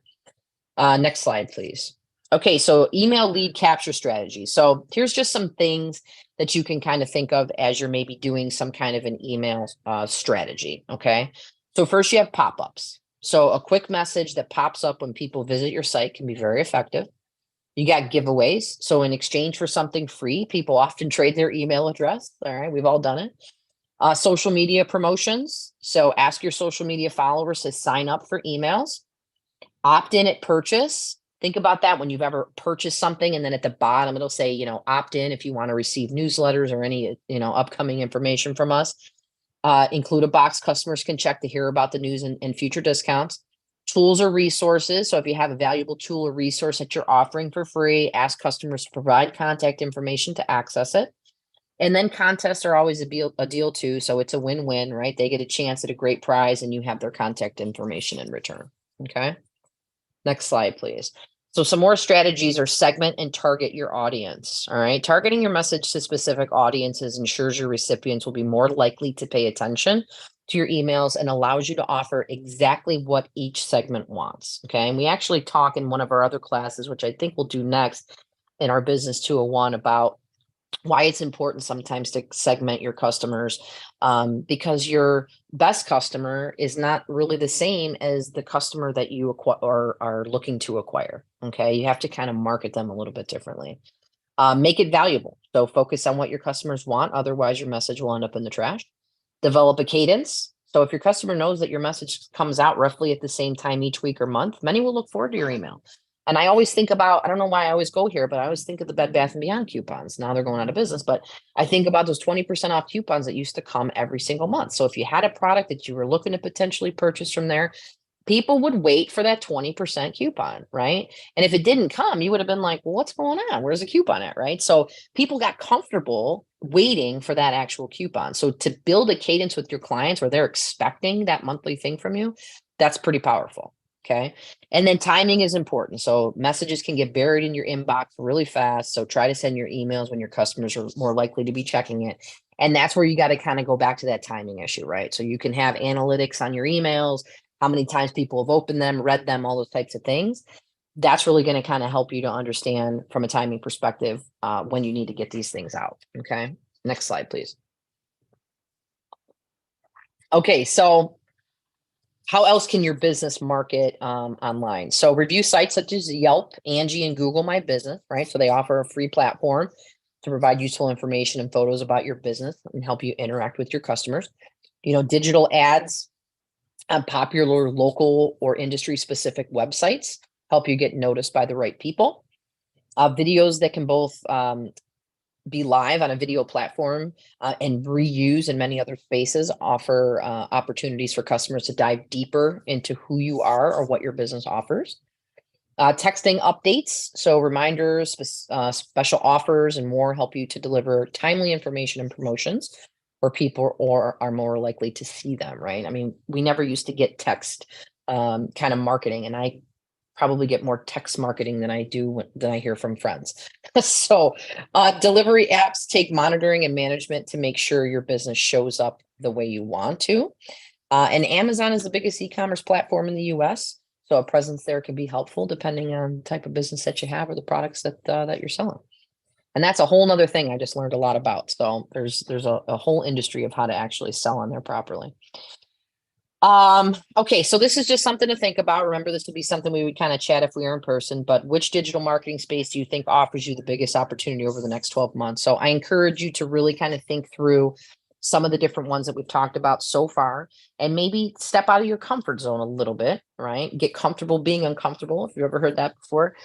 Next slide, please. Okay, so email lead capture strategy. So here's just some things that you can kind of think of as you're maybe doing some kind of an email strategy. Okay. So first you have pop-ups. So a quick message that pops up when people visit your site can be very effective. You got giveaways. So in exchange for something free, people often trade their email address. All right, we've all done it. Social media promotions. So ask your social media followers to sign up for emails. Opt in at purchase. Think about that when you've ever purchased something, and then at the bottom it'll say, opt in if you want to receive newsletters or any, upcoming information from us. Include a box customers can check to hear about the news and future discounts. Tools or resources. So if you have a valuable tool or resource that you're offering for free, ask customers to provide contact information to access it. And then contests are always a deal too. So it's a win-win, right? They get a chance at a great prize and you have their contact information in return. Okay. Next slide, please. So some more strategies are segment and target your audience. All right. Targeting your message to specific audiences ensures your recipients will be more likely to pay attention to your emails and allows you to offer exactly what each segment wants. Okay. And we actually talk in one of our other classes, which I think we'll do next in our Business 201, about why it's important sometimes to segment your customers, because your best customer is not really the same as the customer that you are looking to acquire. Okay. You have to kind of market them a little bit differently. Make it valuable. So focus on what your customers want. Otherwise, your message will end up in the trash. Develop a cadence. So if your customer knows that your message comes out roughly at the same time each week or month, many will look forward to your email. And I always think about, I don't know why I always go here, but I always think of the Bed Bath and Beyond coupons. Now they're going out of business, but I think about those 20% off coupons that used to come every single month. So if you had a product that you were looking to potentially purchase from there, people would wait for that 20% coupon, right? And if it didn't come, you would have been like, well, what's going on? Where's the coupon at, right? So people got comfortable waiting for that actual coupon. So to build a cadence with your clients where they're expecting that monthly thing from you, that's pretty powerful. Okay. And then timing is important. So messages can get buried in your inbox really fast. So try to send your emails when your customers are more likely to be checking it. And that's where you got to kind of go back to that timing issue, right? So you can have analytics on your emails, how many times people have opened them, read them, all those types of things. That's really going to kind of help you to understand from a timing perspective when you need to get these things out. Okay. Next slide, please. Okay. So how else can your business market online? So review sites such as Yelp, Angie, and Google My Business, right? So they offer a free platform to provide useful information and photos about your business and help you interact with your customers. Digital ads on popular local or industry specific websites help you get noticed by the right people. Videos that can both be live on a video platform and reuse in many other spaces offer opportunities for customers to dive deeper into who you are or what your business offers. Texting updates, so reminders, special offers, and more help you to deliver timely information and promotions where people are more likely to see them, right? I mean, we never used to get text kind of marketing, and I probably get more text marketing than I hear from friends. So delivery apps take monitoring and management to make sure your business shows up the way you want to. And Amazon is the biggest e-commerce platform in the US. So a presence there can be helpful depending on the type of business that you have or the products that you're selling. And that's a whole nother thing I just learned a lot about. So there's a whole industry of how to actually sell on there properly. Okay, so this is just something to think about. Remember, this would be something we would kind of chat if we were in person, but which digital marketing space do you think offers you the biggest opportunity over the next 12 months? So I encourage you to really kind of think through some of the different ones that we've talked about so far and maybe step out of your comfort zone a little bit, right? Get comfortable being uncomfortable, if you've ever heard that before,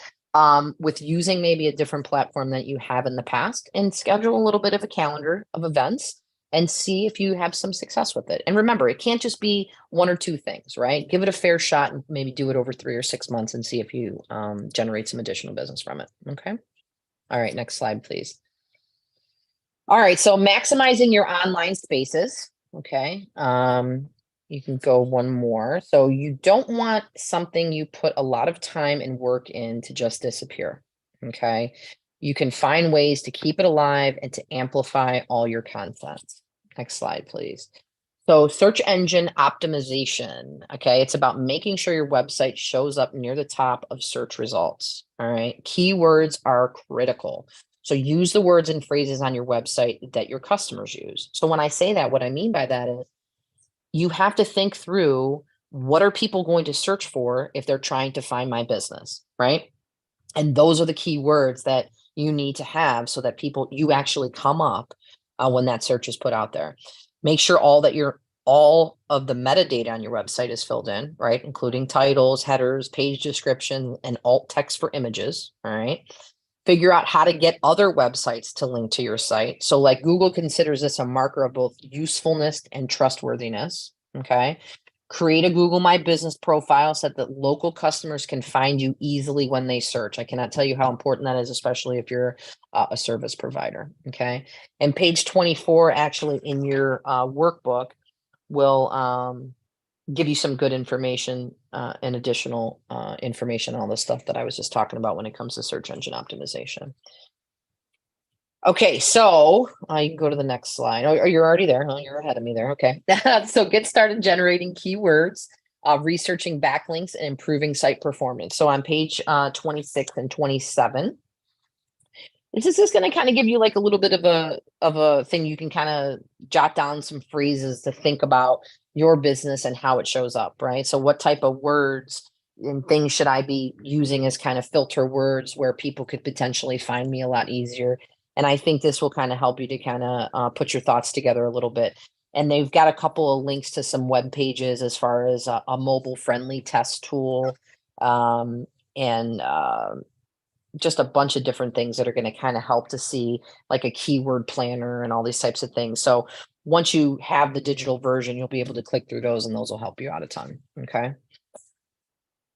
with using maybe a different platform that you have in the past and schedule a little bit of a calendar of events and see if you have some success with it. And remember, it can't just be one or two things, right? Give it a fair shot and maybe do it over 3 or 6 months and see if you generate some additional business from it. Okay. All right. Next slide, please. All right. So maximizing your online spaces. Okay. You can go one more. So you don't want something you put a lot of time and work in to just disappear. Okay. You can find ways to keep it alive and to amplify all your content. Next slide, please. So search engine optimization. Okay. It's about making sure your website shows up near the top of search results. All right. Keywords are critical. So use the words and phrases on your website that your customers use. So when I say that, what I mean by that is you have to think through what are people going to search for if they're trying to find my business, right? And those are the key words that you need to have so that you actually come up when that search is put out there. Make sure all of the metadata on your website is filled in, right? Including titles, headers, page description, and alt text for images. All right. Figure out how to get other websites to link to your site. So like Google considers this a marker of both usefulness and trustworthiness. Okay. Create a Google My Business profile so that local customers can find you easily when they search. I cannot tell you how important that is, especially if you're a service provider. Okay. And page 24, actually in your workbook will give you some good information and additional information on all the stuff that I was just talking about when it comes to search engine optimization. Okay, so you can go to the next slide. Oh, you're already there. Oh, you're ahead of me there. Okay. So get started generating keywords, researching backlinks, and improving site performance. So on page 26 and 27, this is just going to kind of give you like a little bit of a thing you can kind of jot down some phrases to think about your business and how it shows up, right? So what type of words and things should I be using as kind of filter words where people could potentially find me a lot easier? And I think this will kind of help you to kind of put your thoughts together a little bit. And they've got a couple of links to some web pages as far as a mobile friendly test tool, and just a bunch of different things that are going to kind of help to see, like a keyword planner and all these types of things. So once you have the digital version, you'll be able to click through those and those will help you out a ton. Okay.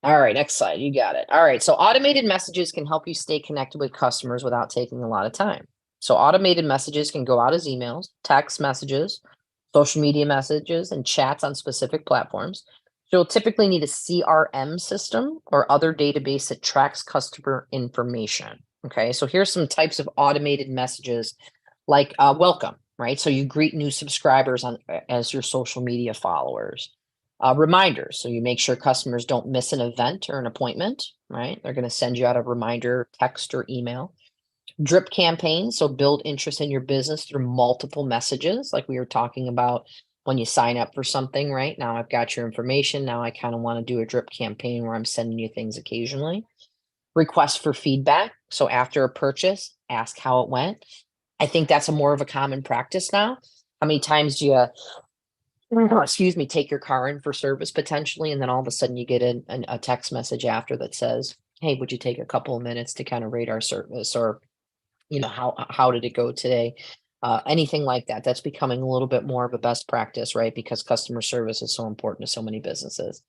All right, next slide. You got it. All right. So automated messages can help you stay connected with customers without taking a lot of time. So automated messages can go out as emails, text messages, social media messages, and chats on specific platforms. So you'll typically need a CRM system or other database that tracks customer information. Okay. So here's some types of automated messages like welcome, right? So you greet new subscribers on as your social media followers. Reminders. So you make sure customers don't miss an event or an appointment, right? They're going to send you out a reminder, text or email. Drip campaigns. So build interest in your business through multiple messages, like we were talking about when you sign up for something, right? Now I've got your information. Now I kind of want to do a drip campaign where I'm sending you things occasionally. Request for feedback. So after a purchase, ask how it went. I think that's a more of a common practice now. How many times do you excuse me, take your car in for service potentially, and then all of a sudden you get a text message after that says, "Hey, would you take a couple of minutes to kind of rate our service?" Or, how did it go today? Anything like that. That's becoming a little bit more of a best practice, right? Because customer service is so important to so many businesses.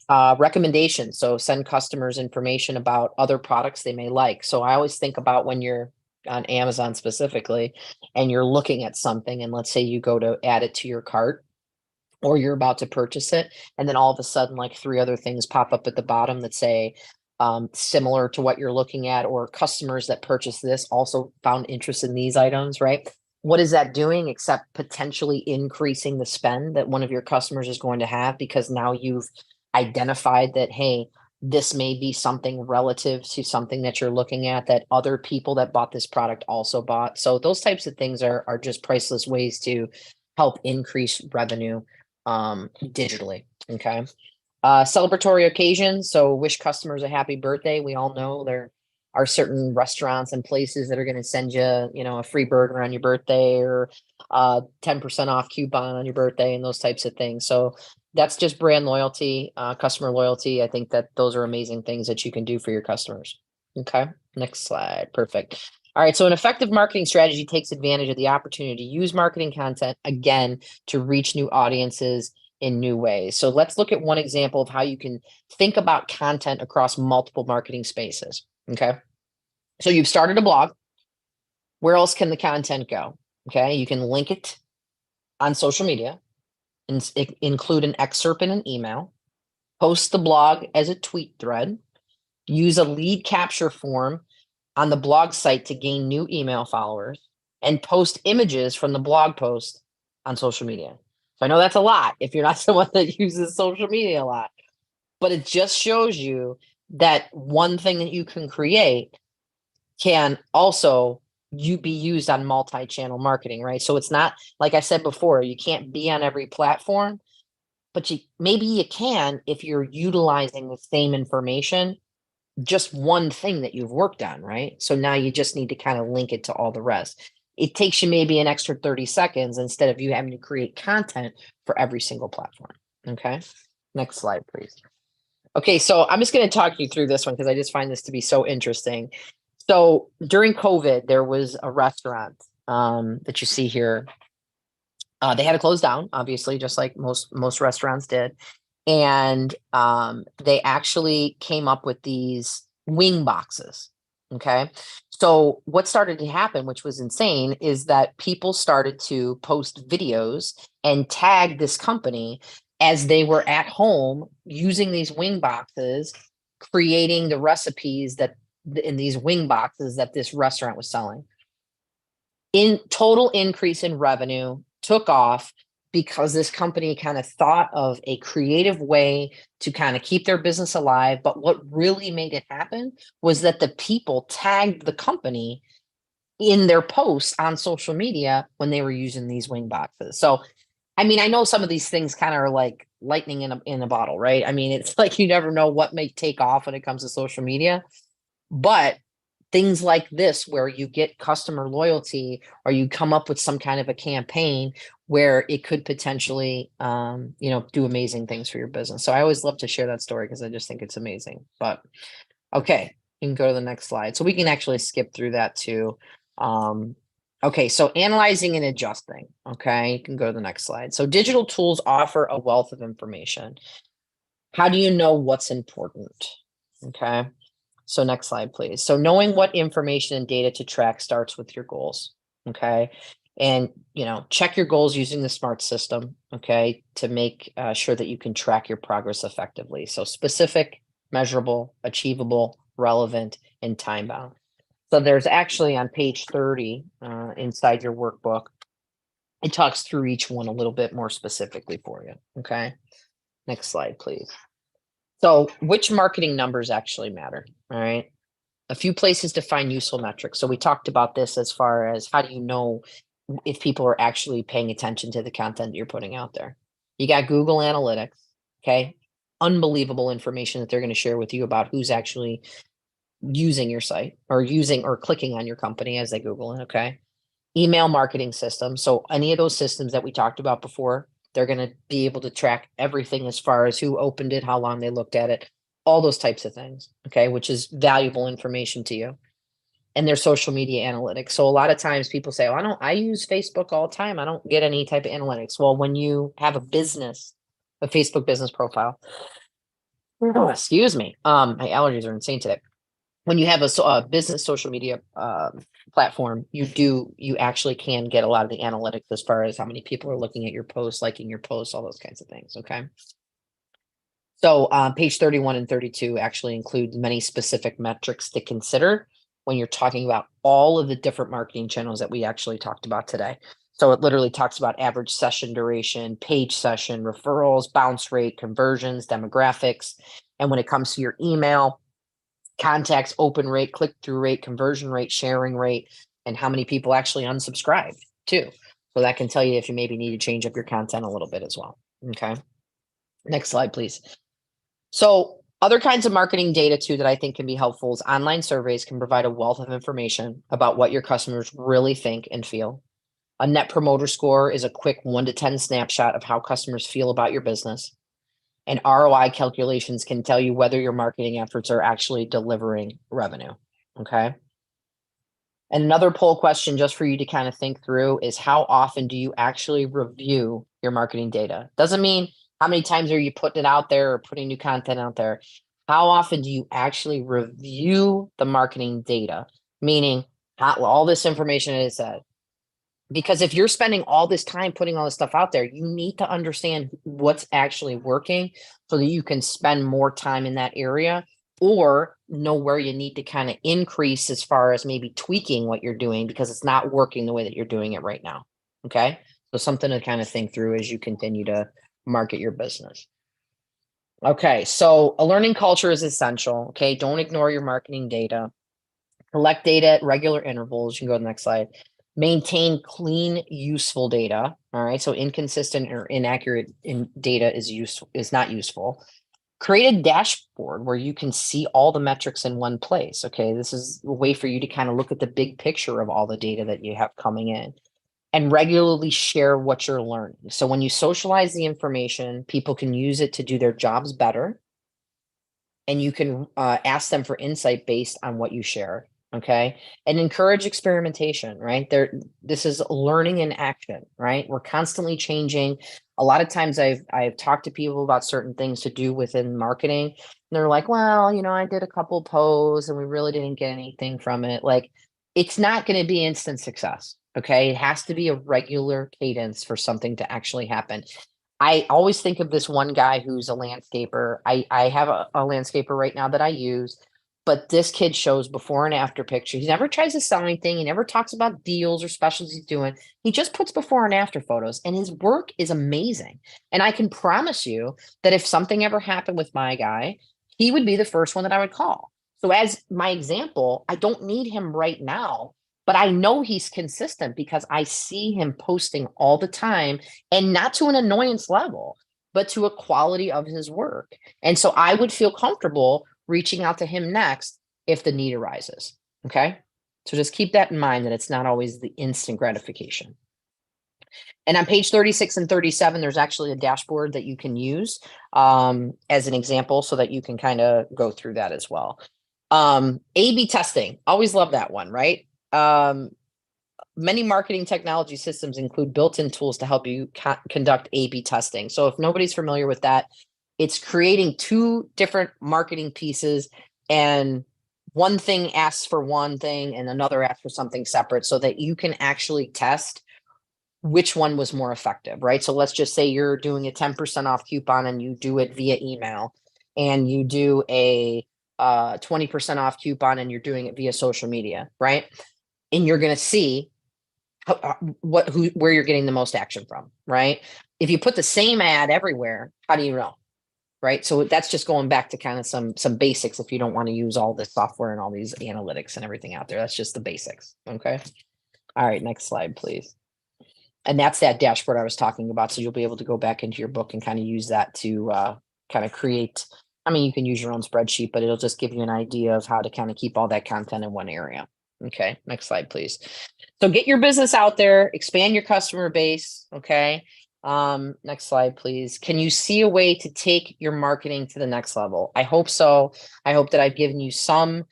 Recommendations. So send customers information about other products they may like. So I always think about when you're on Amazon specifically and you're looking at something, and let's say you go to add it to your cart or you're about to purchase it, and then all of a sudden, like 3 other things pop up at the bottom that say, similar to what you're looking at, or customers that purchase this also found interest in these items, right? What is that doing except potentially increasing the spend that one of your customers is going to have because now you've identified that, hey, this may be something relative to something that you're looking at that other people that bought this product also bought. So those types of things are just priceless ways to help increase revenue digitally. Okay. Celebratory occasions. So wish customers a happy birthday. We all know there are certain restaurants and places that are going to send you, a free burger on your birthday or 10% off coupon on your birthday and those types of things. So that's just brand loyalty, customer loyalty. I think that those are amazing things that you can do for your customers. Okay. Next slide. Perfect. All right. So an effective marketing strategy takes advantage of the opportunity to use marketing content again to reach new audiences in new ways. So let's look at one example of how you can think about content across multiple marketing spaces. Okay. So you've started a blog. Where else can the content go? Okay. You can link it on social media and include an excerpt in an email, post the blog as a tweet thread, use a lead capture form on the blog site to gain new email followers, and post images from the blog post on social media. So I know that's a lot if you're not someone that uses social media a lot, but it just shows you that one thing that you can create can also be used on multi-channel marketing, right? So it's not, like I said before, you can't be on every platform, but maybe you can if you're utilizing the same information, just one thing that you've worked on, right? So now you just need to kind of link it to all the rest. It takes you maybe an extra 30 seconds instead of you having to create content for every single platform. Okay. Next slide, please. Okay. So I'm just going to talk you through this one because I just find this to be so interesting. So during COVID, there was a restaurant that you see here. They had to close down, obviously, just like most restaurants did. And they actually came up with these wing boxes. Okay. So what started to happen, which was insane, is that people started to post videos and tag this company as they were at home using these wing boxes, creating the recipes that in these wing boxes that this restaurant was selling. In total increase in revenue took off because this company kind of thought of a creative way to kind of keep their business alive. But what really made it happen was that the people tagged the company in their posts on social media when they were using these wing boxes. So, I mean, I know some of these things kind of are like lightning in a bottle, right? I mean, it's like you never know what may take off when it comes to social media, but things like this, where you get customer loyalty, or you come up with some kind of a campaign where it could potentially, do amazing things for your business. So I always love to share that story because I just think it's amazing. But okay, you can go to the next slide. So we can actually skip through that too. Okay, so analyzing and adjusting. Okay, you can go to the next slide. So digital tools offer a wealth of information. How do you know what's important? Okay, so next slide, please. So knowing what information and data to track starts with your goals. Okay, and check your goals using the SMART system. Okay, to make sure that you can track your progress effectively. So specific, measurable, achievable, relevant, and time bound. So there's actually on page 30 inside your workbook, it talks through each one a little bit more specifically for you. Okay. Next slide, please. So which marketing numbers actually matter? All right. A few places to find useful metrics. So we talked about this as far as how do you know if people are actually paying attention to the content you're putting out there. You got Google Analytics. Okay. Unbelievable information that they're going to share with you about who's actually using your site or using or clicking on your company as they Google it. Okay. Email marketing system. So any of those systems that we talked about before, they're going to be able to track everything as far as who opened it, how long they looked at it, all those types of things. Okay. Which is valuable information to you. And their social media analytics. So a lot of times people say, oh, I use Facebook all the time. I don't get any type of analytics. Well, when you have a Facebook business profile, excuse me. My allergies are insane today. When you have a business social media platform, you actually can get a lot of the analytics as far as how many people are looking at your posts, liking your posts, all those kinds of things. Okay. So page 31 and 32 actually include many specific metrics to consider when you're talking about all of the different marketing channels that we actually talked about today. So it literally talks about average session duration, page session, referrals, bounce rate, conversions, demographics. And when it comes to your email, contacts, open rate, click-through rate, conversion rate, sharing rate, and how many people actually unsubscribed too. So that can tell you if you maybe need to change up your content a little bit as well. Okay. Next slide, please. So other kinds of marketing data too that I think can be helpful is online surveys can provide a wealth of information about what your customers really think and feel. A net promoter score is a quick 1 to 10 snapshot of how customers feel about your business. And ROI calculations can tell you whether your marketing efforts are actually delivering revenue. Okay. And another poll question just for you to kind of think through is how often do you actually review your marketing data? Doesn't mean how many times are you putting it out there or putting new content out there. How often do you actually review the marketing data? Meaning all this information is said. Because if you're spending all this time putting all this stuff out there, you need to understand what's actually working so that you can spend more time in that area or know where you need to kind of increase as far as maybe tweaking what you're doing because it's not working the way that you're doing it right now. Okay. So something to kind of think through as you continue to market your business. Okay. So a learning culture is essential. Okay. Don't ignore your marketing data. Collect data at regular intervals. You can go to the next slide. Maintain clean, useful data. All right. So inconsistent or inaccurate data is not useful. Create a dashboard where you can see all the metrics in one place. Okay. This is a way for you to kind of look at the big picture of all the data that you have coming in and regularly share what you're learning. So when you socialize the information, people can use it to do their jobs better. And you can ask them for insight based on what you share. Okay. And encourage experimentation, right? This is learning in action, right? We're constantly changing. A lot of times I've talked to people about certain things to do within marketing. And they're like, well, I did a couple posts and we really didn't get anything from it. Like, it's not going to be instant success. Okay. It has to be a regular cadence for something to actually happen. I always think of this one guy who's a landscaper. I have a landscaper right now that I use, but this kid shows before and after pictures. He never tries to sell anything. He never talks about deals or specials he's doing. He just puts before and after photos, and his work is amazing. And I can promise you that if something ever happened with my guy, he would be the first one that I would call. So as my example, I don't need him right now, but I know he's consistent because I see him posting all the time and not to an annoyance level, but to a quality of his work. And so I would feel comfortable reaching out to him next if the need arises. Okay. So just keep that in mind, that it's not always the instant gratification. And on page 36 and 37, there's actually a dashboard that you can use as an example, so that you can kind of go through that as well. A/B testing, always love that one, right? Many marketing technology systems include built-in tools to help you conduct A/B testing. So if nobody's familiar with that, it's creating two different marketing pieces, and one thing asks for one thing and another asks for something separate, so that you can actually test which one was more effective, right? So let's just say you're doing a 10% off coupon and you do it via email, and you do a 20% off coupon and you're doing it via social media, right? And you're going to see where you're getting the most action from, right? If you put the same ad everywhere, how do you know? Right. So that's just going back to kind of some basics. If you don't want to use all this software and all these analytics and everything out there, that's just the basics. Okay. All right. Next slide, please. And that's that dashboard I was talking about. So you'll be able to go back into your book and kind of use that to kind of create. I mean, you can use your own spreadsheet, but it'll just give you an idea of how to kind of keep all that content in one area. Okay. Next slide, please. So get your business out there, expand your customer base. Okay. Next slide, please. Can you see a way to take your marketing to the next level? I hope so. I hope that I've given you some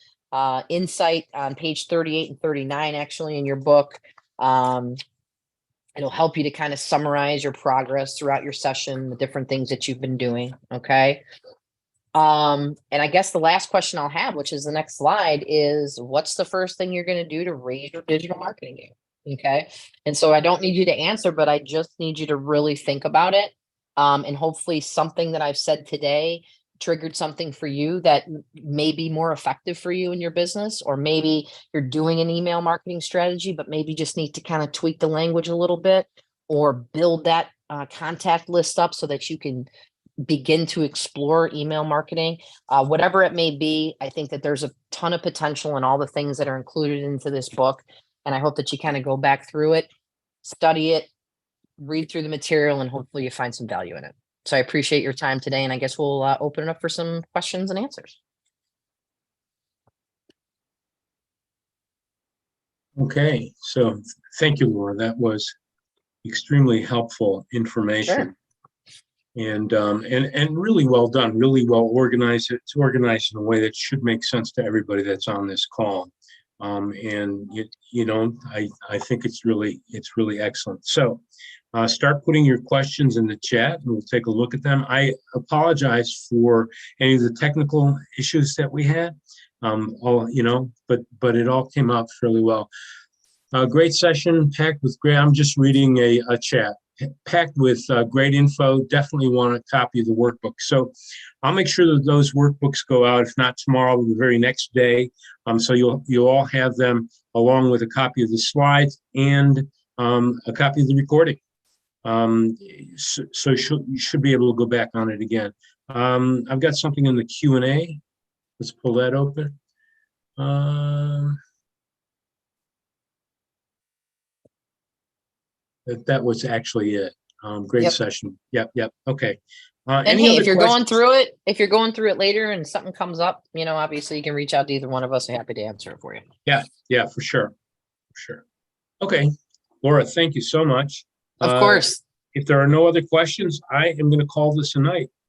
insight on page 38 and 39, actually, in your book. It'll help you to kind of summarize your progress throughout your session, the different things that you've been doing. Okay. And I guess the last question I'll have, which is the next slide, is what's the first thing you're going to do to raise your digital marketing game? Okay. And so I don't need you to answer, but I just need you to really think about it. And hopefully something that I've said today triggered something for you that may be more effective for you in your business, or maybe you're doing an email marketing strategy, but maybe just need to kind of tweak the language a little bit, or build that contact list up so that you can begin to explore email marketing. Whatever it may be, I think that there's a ton of potential in all the things that are included into this book. And I hope that you kind of go back through it, study it, read through the material, and hopefully you find some value in it. So I appreciate your time today, and I guess we'll open it up for some questions and answers. Okay, so thank you, Laura. That was extremely helpful information. Sure. And really well done, really well organized. It's organized in a way that should make sense to everybody that's on this call. I think it's really excellent. So start putting your questions in the chat and we'll take a look at them. I apologize for any of the technical issues that we had. But it all came out fairly well. Great session, packed with great. I'm just reading a chat. Packed with great info. Definitely want a copy of the workbook. So I'll make sure that those workbooks go out, if not tomorrow, the very next day. So you'll all have them along with a copy of the slides and a copy of the recording. So you should be able to go back on it again. I've got something in the Q&A. Let's pull that open. That was actually it. Great session. Yep. Okay. And hey, if you're going through it later and something comes up, obviously you can reach out to either one of us. I'm happy to answer it for you. Yeah, for sure. Okay, Laura, thank you so much. Of course. If there are no other questions, I am going to call this a night.